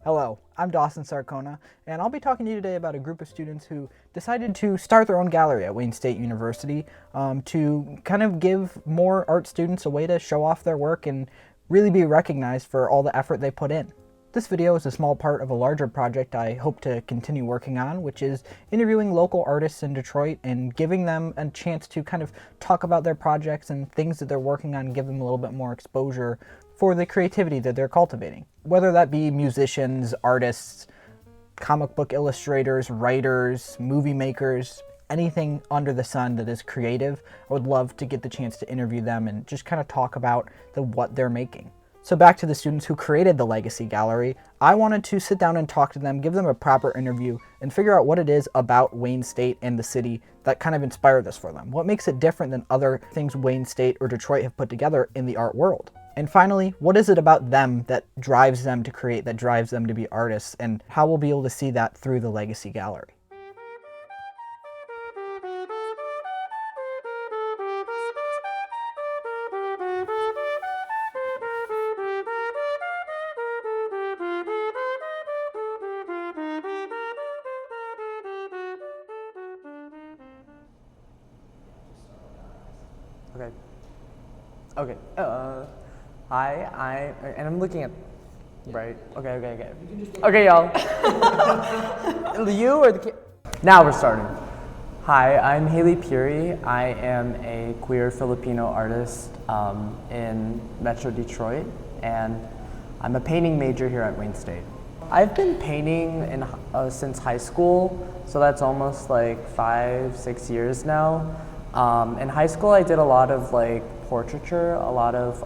Hello, I'm Sophi Sarcona, and I'll be talking to you today about a group of students who decided to start their own gallery at Wayne State University to kind of give more art students a way to show off their work and really be recognized for all the effort they put in. This video is a small part of a larger project I hope to continue working on, which is interviewing local artists in Detroit and giving them a chance to kind of talk about their projects and things that they're working on, give them a little bit more exposure for the creativity that they're cultivating. Whether that be musicians, artists, comic book illustrators, writers, movie makers, anything under the sun that is creative, I would love to get the chance to interview them and just kind of talk about what they're making. So back to the students who created the Legacy Gallery, I wanted to sit down and talk to them, give them a proper interview, and figure out what it is about Wayne State and the city that kind of inspired this for them. What makes it different than other things Wayne State or Detroit have put together in the art world? And finally, what is it about them that drives them to create, that drives them to be artists, and how we'll be able to see that through the Legacy Gallery? Okay. Hi, and I'm looking at, right? Okay. Okay, y'all. You or the kid? Now we're starting. Hi, I'm Puri. I am a queer Filipino artist in Metro Detroit, and I'm a painting major here at Wayne State. I've been painting since high school, so that's almost like 5-6 years now. In high school, I did a lot of portraiture, a lot of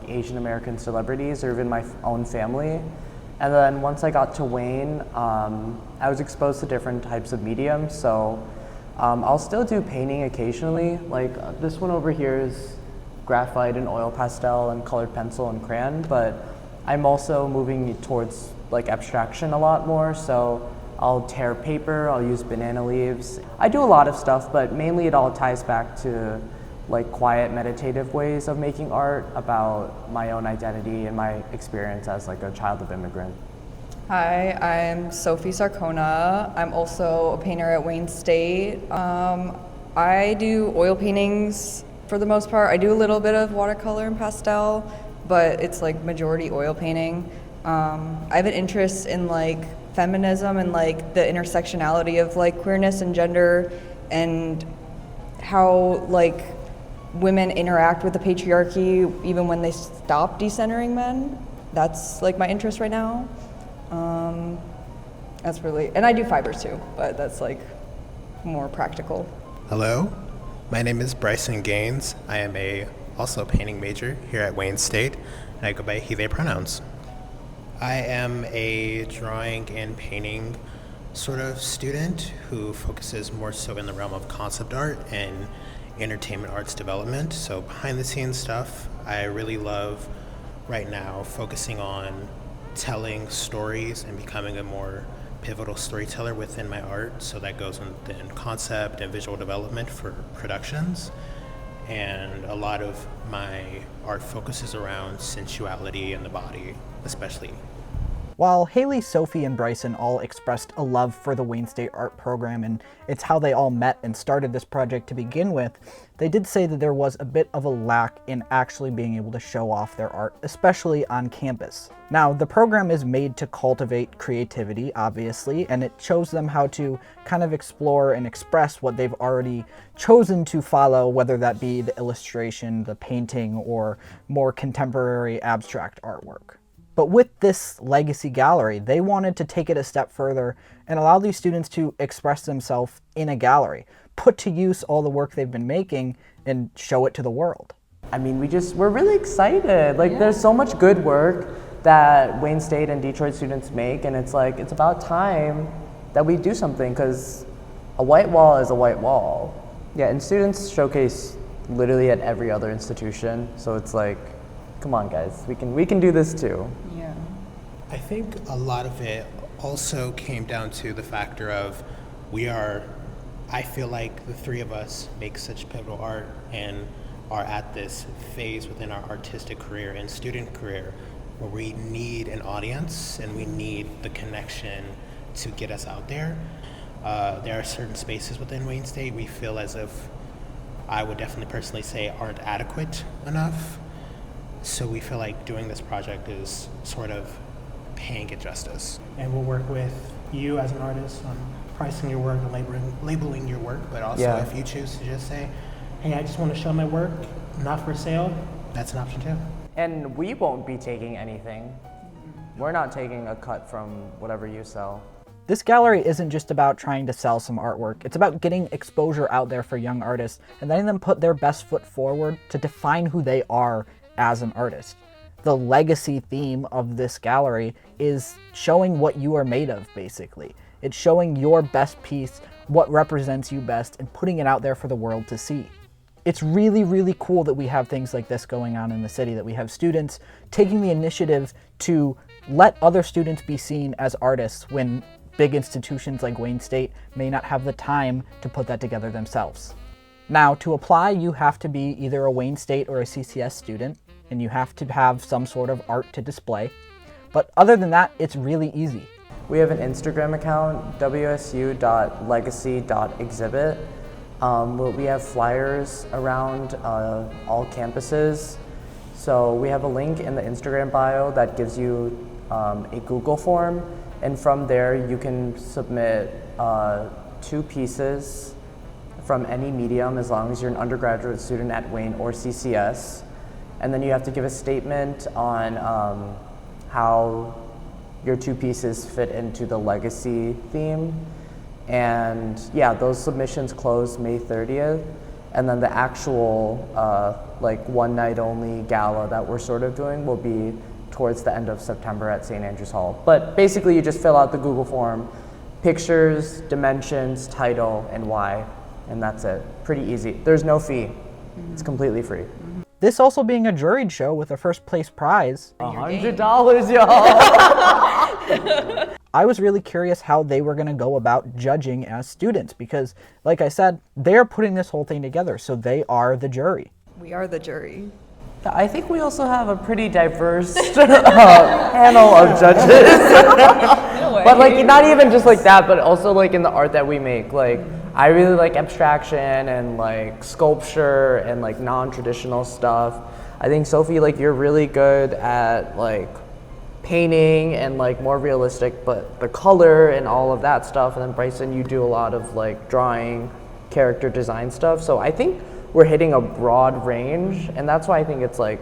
Asian American celebrities or even my own family. And then once I got to Wayne, I was exposed to different types of mediums. So I'll still do painting occasionally. This one over here is graphite and oil pastel and colored pencil and crayon, but I'm also moving towards abstraction a lot more. So I'll tear paper, I'll use banana leaves. I do a lot of stuff, but mainly it all ties back to quiet, meditative ways of making art about my own identity and my experience as a child of immigrant. Hi, I'm Sophi Sarcona. I'm also a painter at Wayne State. I do oil paintings for the most part. I do a little bit of watercolor and pastel, but it's majority oil painting. I have an interest in feminism and the intersectionality of queerness and gender and how women interact with the patriarchy even when they stop decentering men. That's my interest right now. That's really, and I do fibers too, but that's more practical. Hello, my name is Bryson Gaines. I am also a painting major here at Wayne State, and I go by he, they pronouns. I am a drawing and painting sort of student who focuses more so in the realm of concept art and entertainment arts development. So behind the scenes stuff, I really love right now focusing on telling stories and becoming a more pivotal storyteller within my art. So that goes in concept and visual development for productions. And a lot of my art focuses around sensuality and the body, especially. While Haley, Sophie, and Bryson all expressed a love for the Wayne State art program, and it's how they all met and started this project to begin with, they did say that there was a bit of a lack in actually being able to show off their art, especially on campus. Now, the program is made to cultivate creativity, obviously, and it shows them how to kind of explore and express what they've already chosen to follow, whether that be the illustration, the painting, or more contemporary abstract artwork. But with this Legacy Gallery, they wanted to take it a step further and allow these students to express themselves in a gallery, put to use all the work they've been making, and show it to the world. I mean, we're really excited. There's so much good work that Wayne State and Detroit students make, and it's about time that we do something, because a white wall is a white wall. Yeah, and students showcase literally at every other institution, so it's come on guys, we can do this too. Yeah. I think a lot of it also came down to the factor of I feel like the three of us make such pivotal art and are at this phase within our artistic career and student career where we need an audience and we need the connection to get us out there. There are certain spaces within Wayne State we feel as if, I would definitely personally say, aren't adequate enough. So we feel like doing this project is sort of paying it justice. And we'll work with you as an artist on pricing your work and labeling your work, but also if you choose to just say, hey, I just want to show my work, not for sale, that's an option too. And we won't be taking anything. We're not taking a cut from whatever you sell. This gallery isn't just about trying to sell some artwork. It's about getting exposure out there for young artists and letting them put their best foot forward to define who they are as an artist. The legacy theme of this gallery is showing what you are made of, basically. It's showing your best piece, what represents you best, and putting it out there for the world to see. It's really, really cool that we have things like this going on in the city, that we have students taking the initiative to let other students be seen as artists when big institutions like Wayne State may not have the time to put that together themselves. Now, to apply, you have to be either a Wayne State or a CCS student, and you have to have some sort of art to display. But other than that, it's really easy. We have an Instagram account, wsu.legacy.exhibit. We have flyers around all campuses. So we have a link in the Instagram bio that gives you a Google form, and from there you can submit 2 pieces from any medium as long as you're an undergraduate student at Wayne or CCS. And then you have to give a statement on how your 2 pieces fit into the legacy theme. And yeah, those submissions close May 30th. And then the actual like one night only gala that we're sort of doing will be towards the end of September at St. Andrews Hall. But basically you just fill out the Google form, pictures, dimensions, title, and why, and that's it. Pretty easy. There's no fee. It's completely free. This also being a juried show with a first place prize. $100, y'all. I was really curious how they were gonna go about judging as students because, like I said, they're putting this whole thing together, so they are the jury. We are the jury. I think we also have a pretty diverse panel of judges. No way. But like, not even just like that, but also like in the art that we make. Like, I really like abstraction and like sculpture and like non-traditional stuff. I think Sophie, like you're really good at like painting and like more realistic, but the color and all of that stuff. And then Bryson, you do a lot of like drawing, character design stuff. So I think we're hitting a broad range, and that's why I think it's like,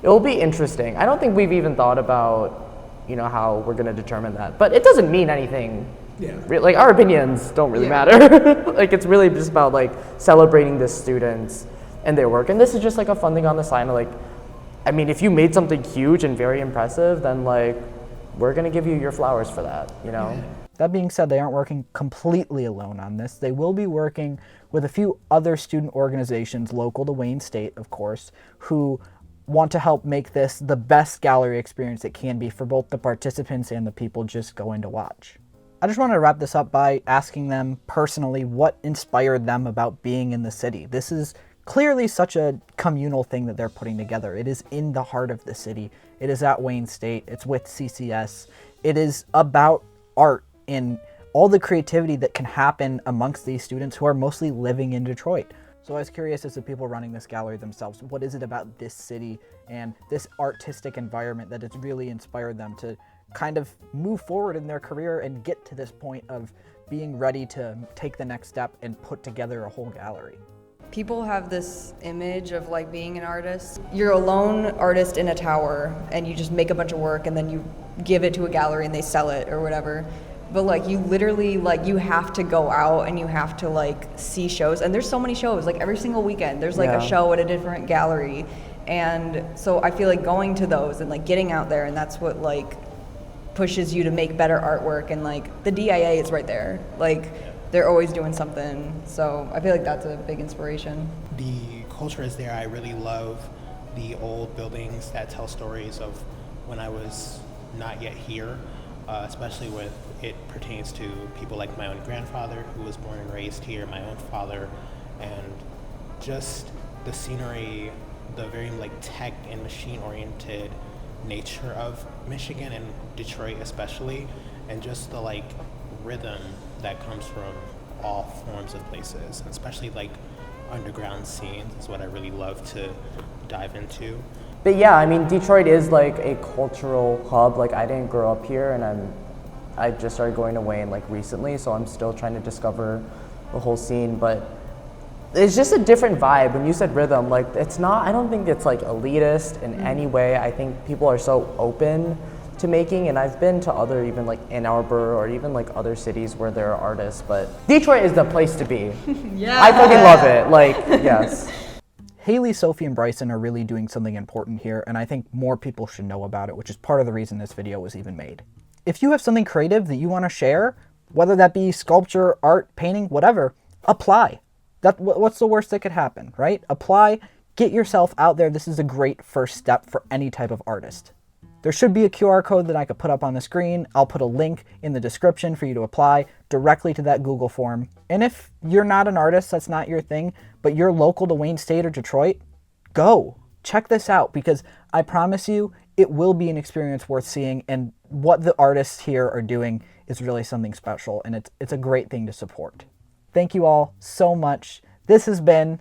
it'll be interesting. I don't think we've even thought about, you know, how we're gonna determine that, but it doesn't mean anything. Yeah. Like our opinions don't really matter. Like it's really just about like celebrating the students and their work. And this is just like a fun thing on the side of like, I mean, if you made something huge and very impressive, then like, we're gonna give you your flowers for that, you know? Yeah. That being said, they aren't working completely alone on this. They will be working with a few other student organizations local to Wayne State, of course, who want to help make this the best gallery experience it can be for both the participants and the people just going to watch. I just want to wrap this up by asking them personally what inspired them about being in the city. This is clearly such a communal thing that they're putting together. It is in the heart of the city. It is at Wayne State. It's with CCS. It is about art and all the creativity that can happen amongst these students who are mostly living in Detroit. So I was curious as the people running this gallery themselves, what is it about this city and this artistic environment that has really inspired them to kind of move forward in their career and get to this point of being ready to take the next step and put together a whole gallery? People have this image of like being an artist. You're a lone artist in a tower and you just make a bunch of work and then you give it to a gallery and they sell it or whatever. But like you literally like you have to go out and you have to like see shows, and there's so many shows like every single weekend there's like a show at a different gallery, and so I feel like going to those and like getting out there, and that's what like pushes you to make better artwork. And like the DIA is right there, like they're always doing something, so I feel like that's a big inspiration. The culture is there. I really love the old buildings that tell stories of when I was not yet here, especially with it pertains to people like my own grandfather who was born and raised here, my own father, and just the scenery, the very like tech and machine oriented nature of Michigan and Detroit especially, and just the like rhythm that comes from all forms of places, and especially like underground scenes is what I really love to dive into. But yeah, I mean, Detroit is like a cultural hub. Like, I didn't grow up here, and I just started going to Wayne like recently, so I'm still trying to discover the whole scene. But it's just a different vibe. When you said rhythm, like, it's not, I don't think it's like elitist in any way. I think people are so open to making, and I've been to other, even like Ann Arbor or even like other cities where there are artists, but Detroit is the place to be. Yeah. I fucking love it. Like, yes. Haley, Sophie, and Bryson are really doing something important here, and I think more people should know about it, which is part of the reason this video was even made. If you have something creative that you want to share, whether that be sculpture, art, painting, whatever, apply. What's the worst that could happen, right? Apply, get yourself out there. This is a great first step for any type of artist. There should be a QR code that I could put up on the screen. I'll put a link in the description for you to apply directly to that Google form. And if you're not an artist, that's not your thing, but you're local to Wayne State or Detroit, go. Check this out, because I promise you it will be an experience worth seeing, and what the artists here are doing is really something special, and it's a great thing to support. Thank you all so much. This has been